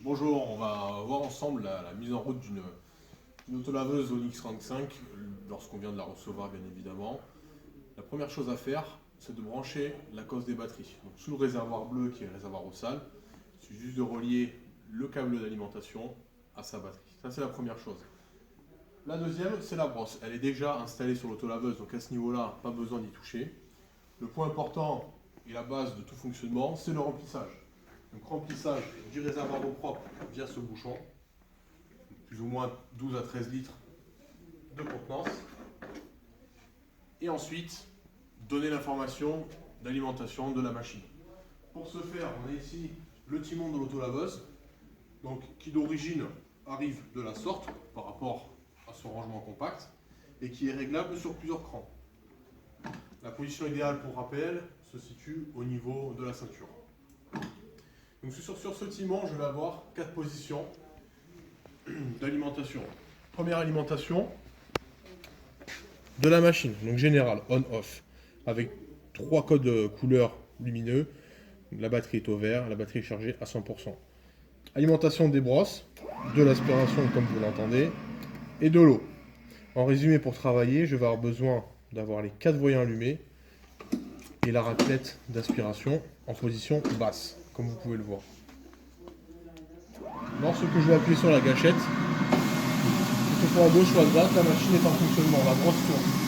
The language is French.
Bonjour, on va voir ensemble la mise en route d'une autolaveuse Onyx 35 lorsqu'on vient de la recevoir bien évidemment. La première chose à faire, c'est de brancher la cosse des batteries. Donc, sous le réservoir bleu qui est le réservoir eau sale, il suffit juste de relier le câble d'alimentation à sa batterie. Ça c'est la première chose. La deuxième, c'est la brosse. Elle est déjà installée sur l'autolaveuse, donc à ce niveau-là, pas besoin d'y toucher. Le point important et la base de tout fonctionnement, c'est le remplissage. Donc remplissage du réservoir d'eau propre via ce bouchon, plus ou moins 12 à 13 litres de contenance. Et ensuite, donner l'information d'alimentation de la machine. Pour ce faire, on a ici le timon de l'autolaveuse, donc qui d'origine arrive de la sorte par rapport à son rangement compact et qui est réglable sur plusieurs crans. La position idéale pour rappel se situe au niveau de la ceinture. Donc sur ce timon, je vais avoir 4 positions d'alimentation. Première alimentation de la machine, donc générale, on-off, avec 3 codes couleurs lumineux. La batterie est au vert, la batterie est chargée à 100%. Alimentation des brosses, de l'aspiration comme vous l'entendez, et de l'eau. En résumé, pour travailler, je vais avoir besoin d'avoir les 4 voyants allumés et la raclette d'aspiration en position basse, comme vous pouvez le voir. Lorsque je vais appuyer sur la gâchette, que ce soit à gauche ou à droite, la machine est en fonctionnement, la brosse tourne.